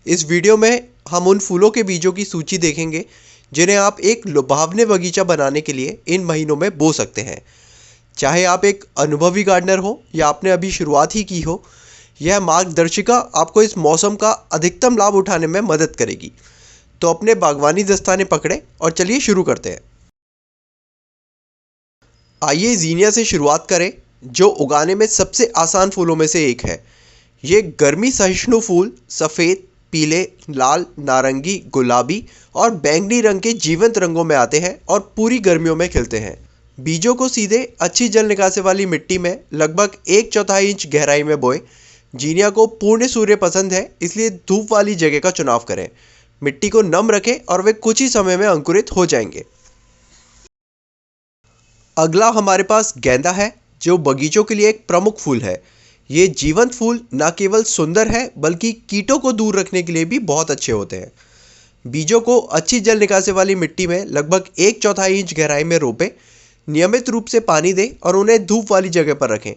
इस वीडियो में हम उन फूलों के बीजों की सूची देखेंगे जिन्हें आप एक लुभावने बगीचा बनाने के लिए इन महीनों में बो सकते हैं। चाहे आप एक अनुभवी गार्डनर हो या आपने अभी शुरुआत ही की हो, यह मार्गदर्शिका आपको इस मौसम का अधिकतम लाभ उठाने में मदद करेगी। तो अपने बागवानी दस्ताने पकड़े और चलिए शुरू करते हैं। आइए ज़ीनिया से शुरुआत करें, जो उगाने में सबसे आसान फूलों में से एक है। ये गर्मी सहिष्णु फूल सफ़ेद, पीले, लाल, नारंगी, गुलाबी और बैंगनी रंग के जीवंत रंगों में आते हैं और पूरी गर्मियों में खिलते हैं। बीजों को सीधे अच्छी जल निकासी वाली मिट्टी में लगभग 1/4 इंच गहराई में बोएं। जीनिया को पूर्ण सूर्य पसंद है, इसलिए धूप वाली जगह का चुनाव करें। मिट्टी को नम रखें और वे कुछ ही समय में अंकुरित हो जाएंगे। अगला हमारे पास गेंदा है, जो बगीचों के लिए एक प्रमुख फूल है। ये जीवंत फूल न केवल सुंदर है बल्कि कीटों को दूर रखने के लिए भी बहुत अच्छे होते हैं। बीजों को अच्छी जल निकासी वाली मिट्टी में लगभग 1/4 इंच गहराई में रोपें। नियमित रूप से पानी दें और उन्हें धूप वाली जगह पर रखें।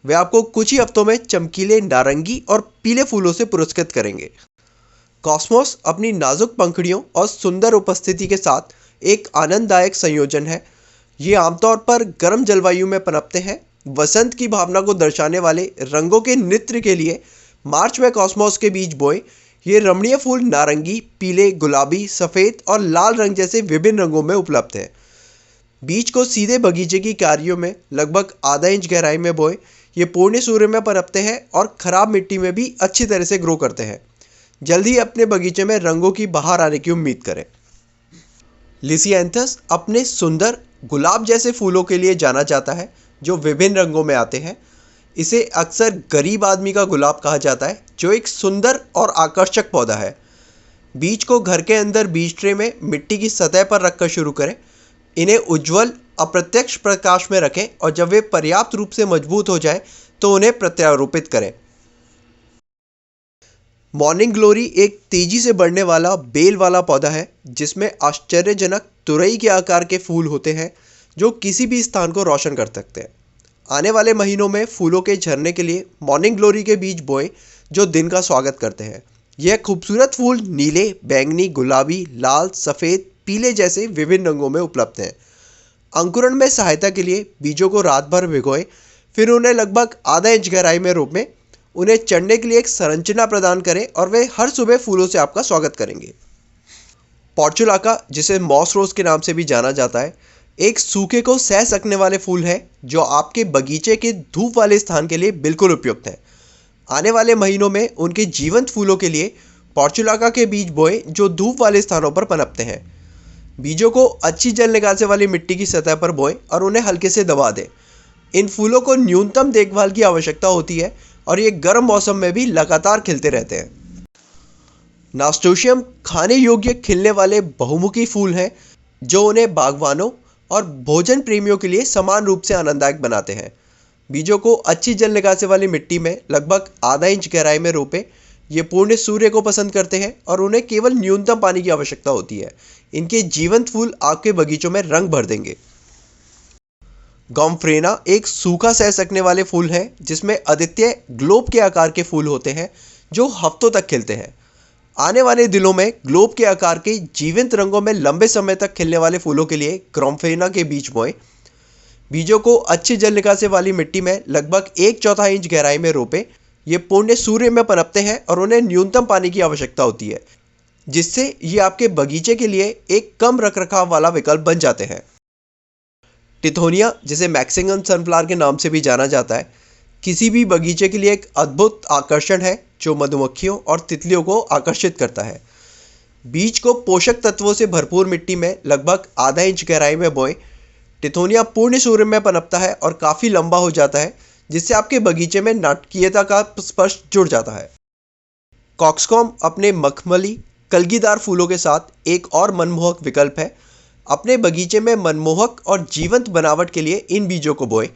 वे आपको कुछ ही हफ्तों में चमकीले नारंगी और पीले फूलों से पुरस्कृत करेंगे। कॉस्मोस अपनी नाजुक पंखुड़ियों और सुंदर उपस्थिति के साथ एक आनंददायक संयोजन है। ये आमतौर पर गर्म जलवायु में पनपते हैं। वसंत की भावना को दर्शाने वाले रंगों के नृत्य के लिए मार्च में कॉस्मोस के बीज बोएं। ये रमणीय फूल नारंगी, पीले, गुलाबी, सफ़ेद और लाल रंग जैसे विभिन्न रंगों में उपलब्ध हैं। बीज को सीधे बगीचे की क्यारियों में लगभग आधा इंच गहराई में बोएं। ये पूर्ण सूर्य में पनपते हैं और खराब मिट्टी में भी अच्छी तरह से ग्रो करते हैं। जल्दी ही अपने बगीचे में रंगों की बहार आने की उम्मीद करें। लिसिएंथस अपने सुंदर गुलाब जैसे फूलों के लिए जाना जाता है, जो विभिन्न रंगों में आते हैं। इसे अक्सर गरीब आदमी का गुलाब कहा जाता है, जो एक सुंदर और आकर्षक पौधा है। बीज को घर के अंदर बीज ट्रे में मिट्टी की सतह पर रखकर शुरू करें। इन्हें उज्ज्वल अप्रत्यक्ष प्रकाश में रखें और जब वे पर्याप्त रूप से मजबूत हो जाए तो उन्हें प्रत्यारोपित करें। मॉर्निंग ग्लोरी एक तेजी से बढ़ने वाला बेल वाला पौधा है, जिसमें आश्चर्यजनक तुरई के आकार के फूल होते हैं, जो किसी भी स्थान को रोशन कर सकते हैं। आने वाले महीनों में फूलों के झरने के लिए मॉर्निंग ग्लोरी के बीज बोएं, जो दिन का स्वागत करते हैं। यह खूबसूरत फूल नीले, बैंगनी, गुलाबी, लाल, सफ़ेद, पीले जैसे विभिन्न रंगों में उपलब्ध हैं। अंकुरण में सहायता के लिए बीजों को रात भर भिगोएं, फिर उन्हें लगभग आधा इंच गहराई में रोपें। उन्हें चढ़ने के लिए एक संरचना प्रदान करें और वे हर सुबह फूलों से आपका स्वागत करेंगे। पोर्चुलाका, जिसे मॉस रोज के नाम से भी जाना जाता है, एक सूखे को सह सकने वाले फूल है, जो आपके बगीचे के धूप वाले स्थान के लिए बिल्कुल उपयुक्त है। आने वाले महीनों में उनके जीवंत फूलों के लिए पोर्चुलाका के बीज बोएं, जो धूप वाले स्थानों पर पनपते हैं। बीजों को अच्छी जल निकासी वाली मिट्टी की सतह पर बोएं और उन्हें हल्के से दबा दें। इन फूलों को न्यूनतम देखभाल की आवश्यकता होती है और ये गर्म मौसम में भी लगातार खिलते रहते हैं। नास्टोशियम खाने योग्य खिलने वाले बहुमुखी फूल हैं, जो उन्हें बागवानों और भोजन प्रेमियों के लिए समान रूप से आनंददायक बनाते हैं। बीजों को अच्छी जल निकासी वाली मिट्टी में लगभग आधा इंच गहराई में रोपें। ये पूर्ण सूर्य को पसंद करते हैं और उन्हें केवल न्यूनतम पानी की आवश्यकता होती है। इनके जीवंत फूल आपके बगीचों में रंग भर देंगे। गॉम्फ्रेना एक सूखा सह सकने वाले फूल है, जिसमें अद्वितीय ग्लोब के आकार के फूल होते हैं, जो हफ्तों तक खिलते हैं। आने वाले दिनों में ग्लोब के आकार के जीवंत रंगों में लंबे समय तक खिलने वाले फूलों के लिए गॉम्फ्रेना के बीज बोएं। बीजों को अच्छी जल निकासी वाली मिट्टी में लगभग 1/4 इंच गहराई में रोपें। ये पूर्ण सूर्य में पनपते हैं और उन्हें न्यूनतम पानी की आवश्यकता होती है, जिससे ये आपके बगीचे के लिए एक कम रखरखाव वाला विकल्प बन जाते हैं। टिथोनिया, जिसे मैक्सिकन सनफ्लावर के नाम से भी जाना जाता है, किसी भी बगीचे के लिए एक अद्भुत आकर्षण है, जो मधुमक्खियों और तितलियों को आकर्षित करता है। बीज को पोषक तत्वों से भरपूर मिट्टी में लगभग आधा इंच गहराई में बोएं। टिथोनिया पूर्ण सूर्य में पनपता है और काफ़ी लंबा हो जाता है, जिससे आपके बगीचे में नाटकीयता का स्पर्श जुड़ जाता है। कॉक्सकॉम अपने मखमली कलगीदार फूलों के साथ एक और मनमोहक विकल्प है। अपने बगीचे में मनमोहक और जीवंत बनावट के लिए इन बीजों को बोएं।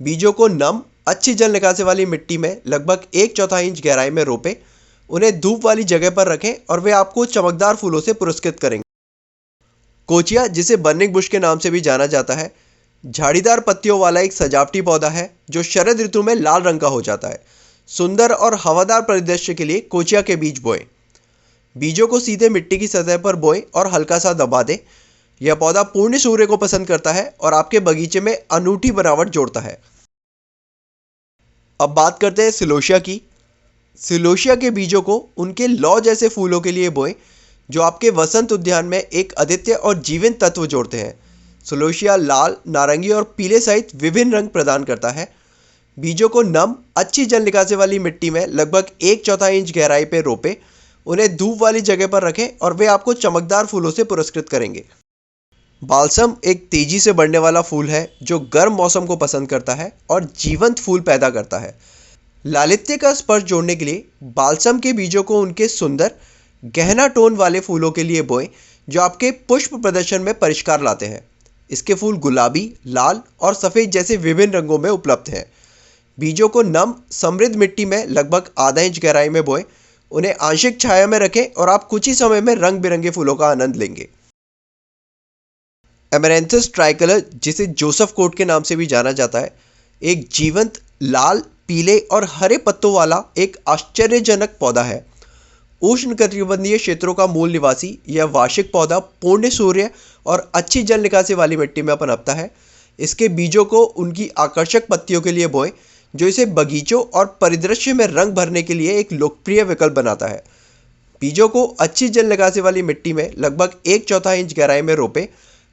बीजों को नम, अच्छी जल निकासी वाली मिट्टी में लगभग 1/4 इंच गहराई में रोपें। उन्हें धूप वाली जगह पर रखें और वे आपको चमकदार फूलों से पुरस्कृत करेंगे। कोचिया, जिसे बर्निंग बुश के नाम से भी जाना जाता है, झाड़ीदार पत्तियों वाला एक सजावटी पौधा है, जो शरद ऋतु में लाल रंग का हो जाता है। सुंदर और हवादार परिदृश्य के लिए कोचिया के बीज बोएं। बीजों को सीधे मिट्टी की सतह पर बोएं और हल्का सा दबा दें। यह पौधा पूर्ण सूर्य को पसंद करता है और आपके बगीचे में अनूठी बनावट जोड़ता है। अब बात करते हैं सिलोशिया की। सिलोशिया के बीजों को उनके लौ जैसे फूलों के लिए बोएं, जो आपके वसंत उद्यान में एक अद्वितीय और जीवंत तत्व जोड़ते हैं। सिलोशिया लाल, नारंगी और पीले सहित विभिन्न रंग प्रदान करता है। बीजों को नम, अच्छी जल निकासी वाली मिट्टी में लगभग 1/4 इंच गहराई पर रोपें। उन्हें धूप वाली जगह पर रखें और वे आपको चमकदार फूलों से पुरस्कृत करेंगे। बाल्सम एक तेजी से बढ़ने वाला फूल है जो गर्म मौसम को पसंद करता है और जीवंत फूल पैदा करता है। लालित्य का स्पर्श जोड़ने के लिए बाल्सम के बीजों को उनके सुंदर गहना टोन वाले फूलों के लिए बोएं, जो आपके पुष्प प्रदर्शन में परिष्कार लाते हैं। इसके फूल गुलाबी, लाल और सफ़ेद जैसे विभिन्न रंगों में उपलब्ध हैं। बीजों को नम, समृद्ध मिट्टी में लगभग आधा इंच गहराई में बोएं। उन्हें आंशिक छाया में रखें और आप कुछ ही समय में रंग बिरंगे फूलों का आनंद लेंगे। एमेरेंथस ट्राइकलर, जिसे जोसेफ कोट के नाम से भी जाना जाता है, एक जीवंत लाल, पीले और हरे पत्तों वाला एक आश्चर्यजनक पौधा है। उष्णकटिबंधीय क्षेत्रों का मूल निवासी यह वार्षिक पौधा पूर्ण सूर्य और अच्छी जल निकासी वाली मिट्टी में पनपता है। इसके बीजों को उनकी आकर्षक पत्तियों के लिए बोएं, जो इसे बगीचों और परिदृश्य में रंग भरने के लिए एक लोकप्रिय विकल्प बनाता है। बीजों को अच्छी जल निकासी वाली मिट्टी में लगभग 1/4 इंच गहराई में रोपें।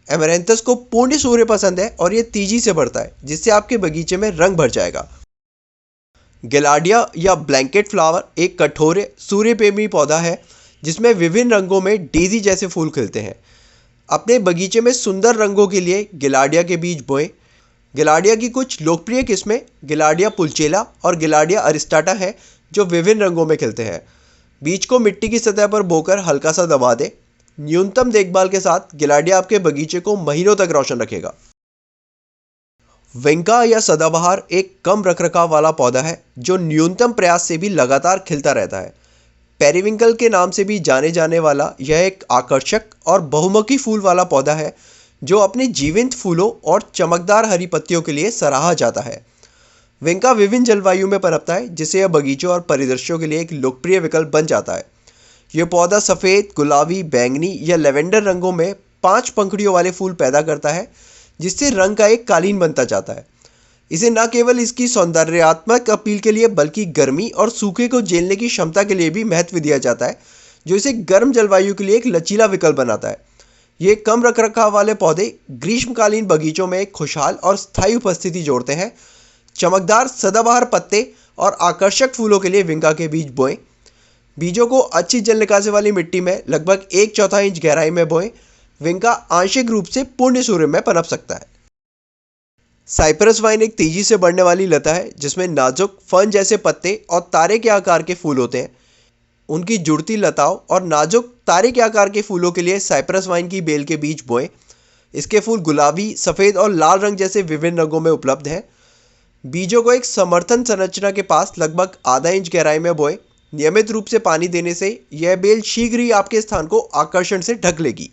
एमेरेंथस को पूर्ण सूर्य पसंद है और ये तेजी से बढ़ता है, जिससे आपके बगीचे में रंग भर जाएगा। गिलाडिया या ब्लैंकेट फ्लावर एक कठोर सूर्यप्रेमी पौधा है जिसमें विभिन्न रंगों में डेजी जैसे फूल खिलते हैं। अपने बगीचे में सुंदर रंगों के लिए गिलाडिया के बीज बोएं। गिलाडिया की कुछ लोकप्रिय किस्में गिलाडिया पुलचेला और गिलाडिया अरिस्टाटा है, जो विभिन्न रंगों में खिलते हैं। बीज को मिट्टी की सतह पर बोकर हल्का सा दबा दें। न्यूनतम देखभाल के साथ गिलाडिया आपके बगीचे को महीनों तक रोशन रखेगा। विंका या सदाबहार एक कम रखरखाव वाला पौधा है जो न्यूनतम प्रयास से भी लगातार खिलता रहता है। पेरिविंकल के नाम से भी जाने जाने वाला यह एक आकर्षक और बहुमुखी फूल वाला पौधा है जो अपने जीवंत फूलों और चमकदार हरी पत्तियों के लिए सराहा जाता है। विंका विभिन्न जलवायु में पनपता है, जिससे यह बगीचों और परिदृश्यों के लिए एक लोकप्रिय विकल्प बन जाता है। यह पौधा सफ़ेद, गुलाबी, बैंगनी या लेवेंडर रंगों में 5 पंखुड़ियों वाले फूल पैदा करता है, जिससे रंग का एक कालीन बनता जाता है। इसे न केवल इसकी सौंदर्यात्मक अपील के लिए बल्कि गर्मी और सूखे को झेलने की क्षमता के लिए भी महत्व दिया जाता है, जो इसे गर्म जलवायु के लिए एक लचीला विकल्प बनाता है। ये कम रखरखाव वाले पौधे ग्रीष्मकालीन बगीचों में एक खुशहाल और स्थायी उपस्थिति जोड़ते हैं। चमकदार सदाबहार पत्ते और आकर्षक फूलों के लिए विंका के बीज बोएं। बीजों को अच्छी जल निकासी वाली मिट्टी में लगभग 1/4 इंच गहराई में बोएं। विंका आंशिक रूप से पूर्ण सूर्य में पनप सकता है। साइप्रस वाइन एक तेजी से बढ़ने वाली लता है जिसमें नाजुक फन जैसे पत्ते और तारे के आकार के फूल होते हैं। उनकी जुड़ती लताओं और नाजुक तारे के आकार के फूलों के लिए साइप्रस वाइन की बेल के बीज बोएं। इसके फूल गुलाबी, सफ़ेद और लाल रंग जैसे विभिन्न रंगों में उपलब्ध हैं। बीजों को एक समर्थन संरचना के पास लगभग आधा इंच गहराई में बोएं। नियमित रूप से पानी देने से यह बेल शीघ्र ही आपके स्थान को आकर्षण से ढक लेगी।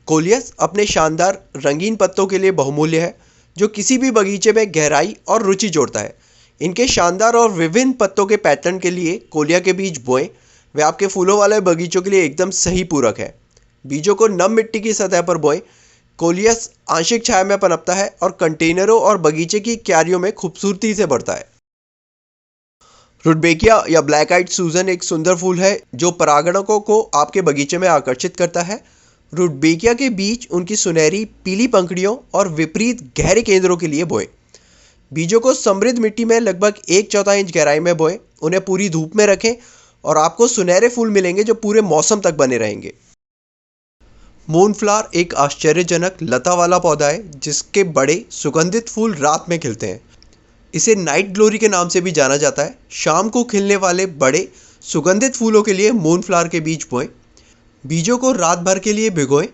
कोलियस अपने शानदार रंगीन पत्तों के लिए बहुमूल्य है, जो किसी भी बगीचे में गहराई और रुचि जोड़ता है। इनके शानदार और विभिन्न पत्तों के पैटर्न के लिए कोलिया के बीज बोएं। वे आपके फूलों वाले बगीचों के लिए एकदम सही पूरक है। बीजों को नम मिट्टी की सतह पर बोएं। कोलियस आंशिक छाया में पनपता है और कंटेनरों और बगीचे की क्यारियों में खूबसूरती से बढ़ता है। रुडबेकिया या ब्लैक आइड सूजन एक सुंदर फूल है जो परागणकों को आपके बगीचे में आकर्षित करता है। रुडबेकिया के बीज उनकी सुनहरी पीली पंखुड़ियों और विपरीत गहरे केंद्रों के लिए बोएं। बीजों को समृद्ध मिट्टी में लगभग 1/4 इंच गहराई में बोएं। उन्हें पूरी धूप में रखें और आपको सुनहरे फूल मिलेंगे जो पूरे मौसम तक बने रहेंगे। मूनफ्लावर एक आश्चर्यजनक लता वाला पौधा है जिसके बड़े सुगंधित फूल रात में खिलते हैं। इसे नाइट ग्लोरी के नाम से भी जाना जाता है। शाम को खिलने वाले बड़े सुगंधित फूलों के लिए मूनफ्लावर के बीज बोएं। बीजों को रात भर के लिए भिगोएं,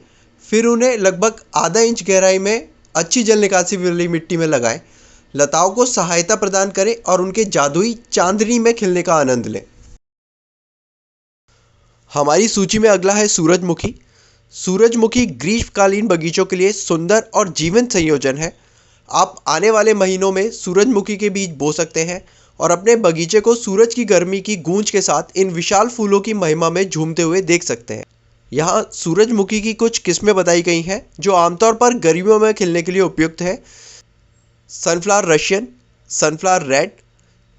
फिर उन्हें लगभग आधा इंच गहराई में अच्छी जल निकासी वाली मिट्टी में लगाएं। लताओं को सहायता प्रदान करें और उनके जादुई चांदनी में खिलने का आनंद लें। हमारी सूची में अगला है सूरजमुखी। सूरजमुखी ग्रीष्मकालीन बगीचों के लिए सुंदर और जीवंत संयोजन है। आप आने वाले महीनों में सूरजमुखी के बीज बो सकते हैं और अपने बगीचे को सूरज की गर्मी की गूंज के साथ इन विशाल फूलों की महिमा में झूमते हुए देख सकते हैं। यहाँ सूरजमुखी की कुछ किस्में बताई गई हैं जो आमतौर पर गर्मियों में खिलने के लिए उपयुक्त है। Sunflower Russian, sunflower red,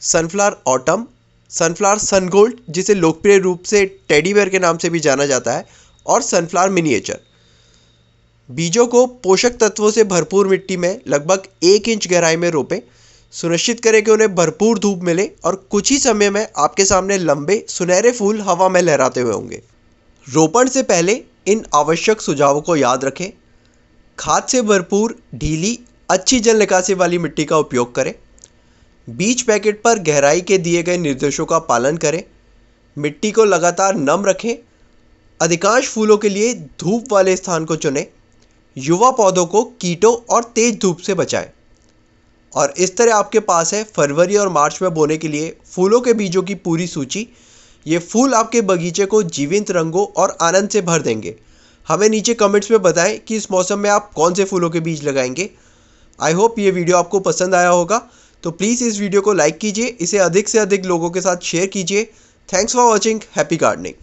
sunflower autumn, sunflower sungold जिसे लोकप्रिय रूप से टेडी बेयर के नाम से भी जाना जाता है, और सनफ्लावर मिनिएचर। बीजों को पोषक तत्वों से भरपूर मिट्टी में लगभग 1 इंच गहराई में रोपें। सुनिश्चित करें कि उन्हें भरपूर धूप मिले और कुछ ही समय में आपके सामने लंबे सुनहरे फूल हवा में लहराते हुए होंगे। रोपण से पहले इन आवश्यक सुझावों को याद रखें। खाद से भरपूर ढीली अच्छी जल निकासी वाली मिट्टी का उपयोग करें। बीज पैकेट पर गहराई के दिए गए निर्देशों का पालन करें। मिट्टी को लगातार नम रखें। अधिकांश फूलों के लिए धूप वाले स्थान को चुनें। युवा पौधों को कीटों और तेज धूप से बचाएं। और इस तरह आपके पास है फरवरी और मार्च में बोने के लिए फूलों के बीजों की पूरी सूची। ये फूल आपके बगीचे को जीवंत रंगों और आनंद से भर देंगे। हमें नीचे कमेंट्स में बताएं कि इस मौसम में आप कौन से फूलों के बीज लगाएंगे। आई होप ये वीडियो आपको पसंद आया होगा, तो प्लीज़ इस वीडियो को लाइक कीजिए, इसे अधिक से अधिक लोगों के साथ शेयर कीजिए। Thanks for watching. Happy gardening.